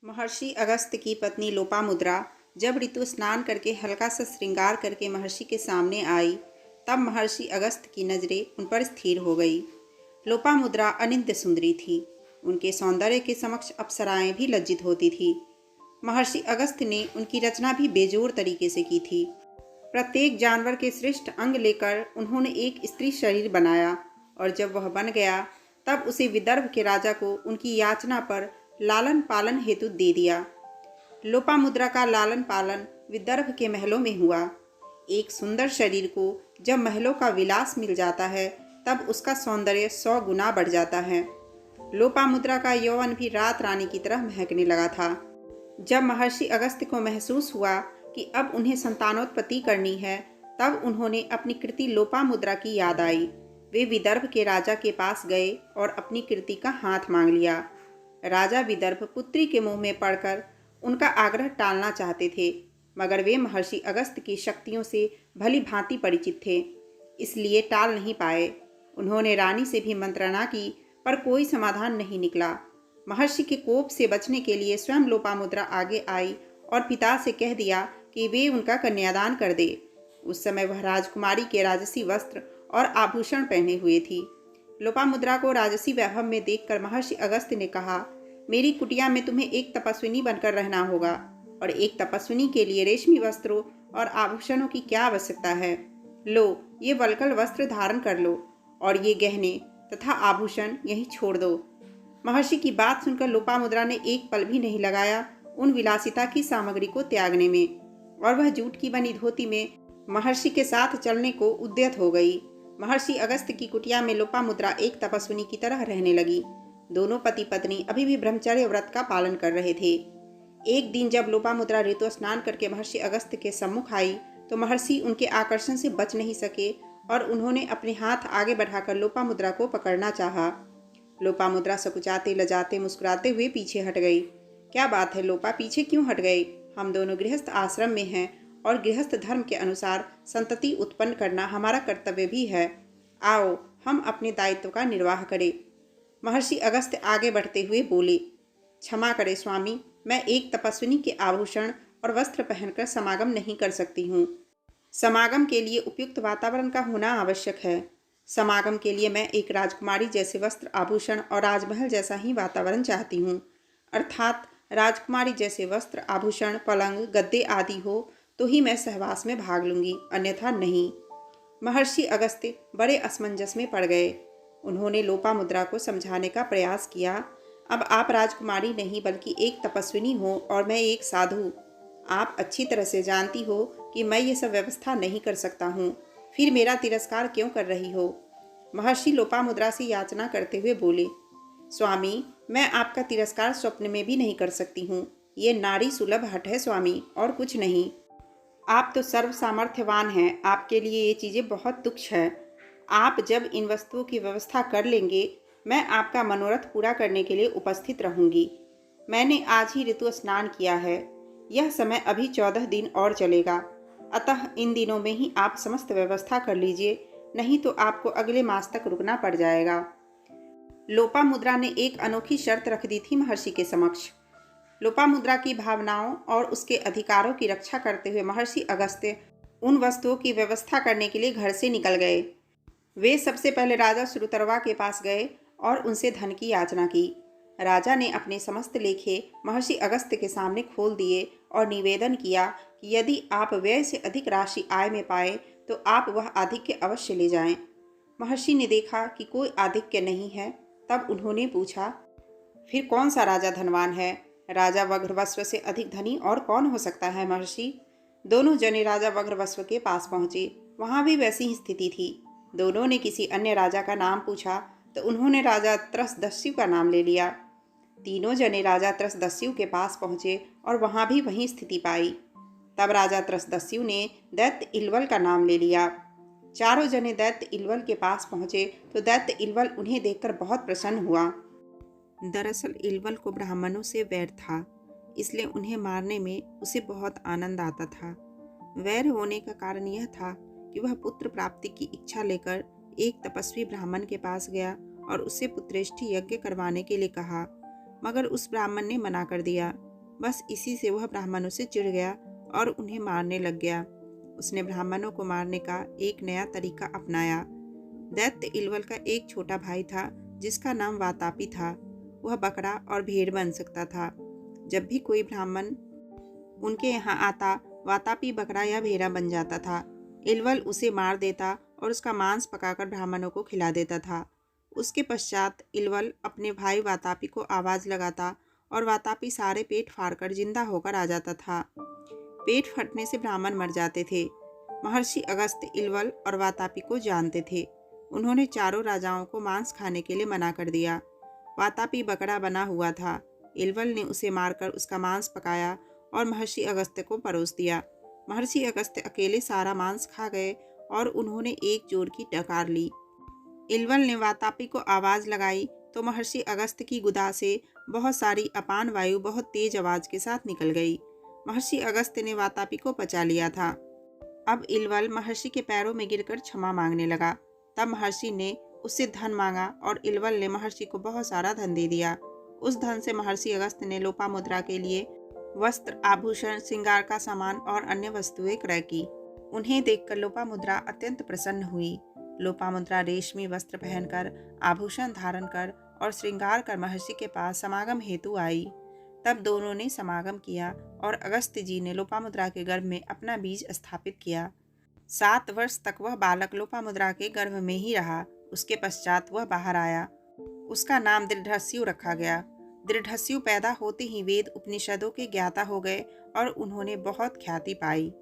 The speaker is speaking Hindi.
महर्षि अगस्त्य की पत्नी लोपामुद्रा जब ऋतु स्नान करके हल्का सा श्रृंगार करके महर्षि के सामने आई, तब महर्षि अगस्त्य की नज़रें उन पर स्थिर हो गई। लोपामुद्रा अनिंद्य सुंदरी थी। उनके सौंदर्य के समक्ष अप्सराएं भी लज्जित होती थी। महर्षि अगस्त्य ने उनकी रचना भी बेजोड़ तरीके से की थी। प्रत्येक जानवर के श्रेष्ठ अंग लेकर उन्होंने एक स्त्री शरीर बनाया, और जब वह बन गया तब उसे विदर्भ के राजा को उनकी याचना पर लालन पालन हेतु दे दिया। लोपामुद्रा का लालन पालन विदर्भ के महलों में हुआ। एक सुंदर शरीर को जब महलों का विलास मिल जाता है, तब उसका सौंदर्य 100 गुना बढ़ जाता है। लोपामुद्रा का यौवन भी रात रानी की तरह महकने लगा था। जब महर्षि अगस्त्य को महसूस हुआ कि अब उन्हें संतानोत्पत्ति करनी है, तब उन्होंने अपनी कृति लोपामुद्रा की याद आई। वे विदर्भ के राजा के पास गए और अपनी कृति का हाथ मांग लिया। राजा विदर्भ पुत्री के मुंह में पड़कर उनका आग्रह टालना चाहते थे, मगर वे महर्षि अगस्त्य की शक्तियों से भली भांति परिचित थे, इसलिए टाल नहीं पाए। उन्होंने रानी से भी मंत्रणा की, पर कोई समाधान नहीं निकला। महर्षि के कोप से बचने के लिए स्वयं लोपामुद्रा आगे आई और पिता से कह दिया कि वे उनका कन्यादान कर दे। उस समय वह राजकुमारी के राजसी वस्त्र और आभूषण पहने हुए थी। लोपामुद्रा को राजसी वैभव में देखकर महर्षि अगस्त्य ने कहा, मेरी कुटिया में तुम्हें एक तपस्विनी बनकर रहना होगा, और एक तपस्विनी के लिए रेशमी वस्त्रों और आभूषणों की क्या आवश्यकता है। लो, ये वल्कल वस्त्र धारण कर लो, और ये गहने तथा आभूषण यहीं छोड़ दो। महर्षि की बात सुनकर लोपामुद्रा ने एक पल भी नहीं लगाया उन विलासिता की सामग्री को त्यागने में, और वह जूट की बनी धोती में महर्षि के साथ चलने को उद्यत हो गई। महर्षि अगस्त्य की कुटिया में लोपामुद्रा एक तपस्विनी की तरह रहने लगी। दोनों पति पत्नी अभी भी ब्रह्मचर्य व्रत का पालन कर रहे थे। एक दिन जब लोपामुद्रा ऋतु स्नान करके महर्षि अगस्त्य के सम्मुख आई, तो महर्षि उनके आकर्षण से बच नहीं सके और उन्होंने अपने हाथ आगे बढ़ाकर लोपामुद्रा को पकड़ना चाहा। लोपामुद्रा सकुचाते लजाते मुस्कुराते हुए पीछे हट गई। क्या बात है लोपा, पीछे क्यों हट गई? हम दोनों गृहस्थ आश्रम में हैं और गृहस्थ धर्म के अनुसार संतति उत्पन्न करना हमारा कर्तव्य भी है। आओ, हम अपने दायित्व का निर्वाह करें। महर्षि अगस्त्य आगे बढ़ते हुए बोले, क्षमा करें स्वामी, मैं एक तपस्विनी के आभूषण और वस्त्र पहनकर समागम नहीं कर सकती हूँ। समागम के लिए उपयुक्त वातावरण का होना आवश्यक है। समागम के लिए मैं एक राजकुमारी जैसे वस्त्र आभूषण और राजमहल जैसा ही वातावरण चाहती हूँ। अर्थात राजकुमारी जैसे वस्त्र आभूषण, पलंग, गद्दे आदि हो तो ही मैं सहवास में भाग लूंगी, अन्यथा नहीं। महर्षि अगस्त्य बड़े असमंजस में पड़ गए। उन्होंने लोपामुद्रा को समझाने का प्रयास किया, अब आप राजकुमारी नहीं बल्कि एक तपस्विनी हो और मैं एक साधु। आप अच्छी तरह से जानती हो कि मैं ये सब व्यवस्था नहीं कर सकता हूँ, फिर मेरा तिरस्कार क्यों कर रही हो? महर्षि लोपामुद्रा से याचना करते हुए बोले, स्वामी, मैं आपका तिरस्कार स्वप्न में भी नहीं कर सकती हूँ। ये नारी सुलभ हठ है स्वामी, और कुछ नहीं। आप तो सर्व सामर्थ्यवान हैं, आपके लिए ये चीज़ें बहुत तुच्छ है। आप जब इन वस्तुओं की व्यवस्था कर लेंगे, मैं आपका मनोरथ पूरा करने के लिए उपस्थित रहूंगी। मैंने आज ही ऋतु स्नान किया है। यह समय अभी 14 दिन और चलेगा, अतः इन दिनों में ही आप समस्त व्यवस्था कर लीजिए, नहीं तो आपको अगले मास तक रुकना पड़ जाएगा। लोपामुद्रा ने एक अनोखी शर्त रख दी थी महर्षि के समक्ष। लोपामुद्रा की भावनाओं और उसके अधिकारों की रक्षा करते हुए महर्षि अगस्त्य उन वस्तुओं की व्यवस्था करने के लिए घर से निकल गए। वे सबसे पहले राजा श्रुतर्वा के पास गए और उनसे धन की याचना की। राजा ने अपने समस्त लेखे महर्षि अगस्त्य के सामने खोल दिए और निवेदन किया कि यदि आप व्यय से अधिक राशि आय में पाए तो आप वह आधिक्य अवश्य ले जाएं। महर्षि ने देखा कि कोई आधिक्य नहीं है, तब उन्होंने पूछा, फिर कौन सा राजा धनवान है? राजा वज्रवस्व से अधिक धनी और कौन हो सकता है महर्षि? दोनों जने राजा वज्रवस्व के पास पहुंचे। वहां भी वैसी ही स्थिति थी। दोनों ने किसी अन्य राजा का नाम पूछा तो उन्होंने राजा त्रसदस्यु का नाम ले लिया। तीनों जने राजा त्रसदस्यु के पास पहुंचे और वहां भी वही स्थिति पाई। तब राजा त्रसदस्यु ने दैत्य इलवल का नाम ले लिया। चारों जने दैत्य इलवल के पास पहुंचे तो दैत्य इलवल उन्हें देखकर बहुत प्रसन्न हुआ। दरअसल इलवल को ब्राह्मणों से वैर था, इसलिए उन्हें मारने में उसे बहुत आनंद आता था। वैर होने का कारण यह था कि वह पुत्र प्राप्ति की इच्छा लेकर एक तपस्वी ब्राह्मण के पास गया और उससे पुत्रेष्टि यज्ञ करवाने के लिए कहा, मगर उस ब्राह्मण ने मना कर दिया। बस इसी से वह ब्राह्मणों से चिढ़ गया और उन्हें मारने लग गया। उसने ब्राह्मणों को मारने का एक नया तरीका अपनाया। दैत्य इलवल का एक छोटा भाई था जिसका नाम वातापी था। वह बकरा और भेड़ बन सकता था। जब भी कोई ब्राह्मण उनके यहाँ आता, वातापी बकरा या भेड़ा बन जाता था। इलवल उसे मार देता और उसका मांस पकाकर ब्राह्मणों को खिला देता था। उसके पश्चात इलवल अपने भाई वातापी को आवाज़ लगाता और वातापी सारे पेट फाड़कर जिंदा होकर आ जाता था। पेट फटने से ब्राह्मण मर जाते थे। महर्षि अगस्त्य इलवल और वातापी को जानते थे। उन्होंने चारों राजाओं को मांस खाने के लिए मना कर दिया। वातापी बकरा बना हुआ था। इलवल ने उसे मारकर उसका मांस पकाया और महर्षि अगस्त्य को परोस दिया। महर्षि अगस्त्य अकेले सारा मांस खा गए और उन्होंने एक जोर की डकार ली। इलवल ने वातापी को आवाज़ लगाई तो महर्षि अगस्त्य की गुदा से बहुत सारी अपान वायु बहुत तेज आवाज़ के साथ निकल गई। महर्षि अगस्त्य ने वातापी को पचा लिया था। अब इलवल महर्षि के पैरों में गिरकर क्षमा मांगने लगा। तब महर्षि ने उससे धन मांगा और इलवल ने महर्षि को बहुत सारा धन दे दिया। उस धन से महर्षि अगस्त्य ने लोपामुद्रा के लिए वस्त्र, आभूषण, श्रृंगार का सामान और अन्य वस्तुएं क्रय की। उन्हें देखकर लोपामुद्रा अत्यंत प्रसन्न हुई। लोपामुद्रा रेशमी वस्त्र पहनकर, आभूषण धारण कर और श्रृंगार कर महर्षि के पास समागम हेतु आई। तब दोनों ने समागम किया और अगस्त्य जी ने लोपामुद्रा के गर्भ में अपना बीज स्थापित किया। 7 वर्ष तक वह बालक लोपामुद्रा के गर्भ में ही रहा। उसके पश्चात वह बाहर आया। उसका नाम दृढ़स्यु रखा गया। दृढ़स्यु पैदा होते ही वेद उपनिषदों के ज्ञाता हो गए और उन्होंने बहुत ख्याति पाई।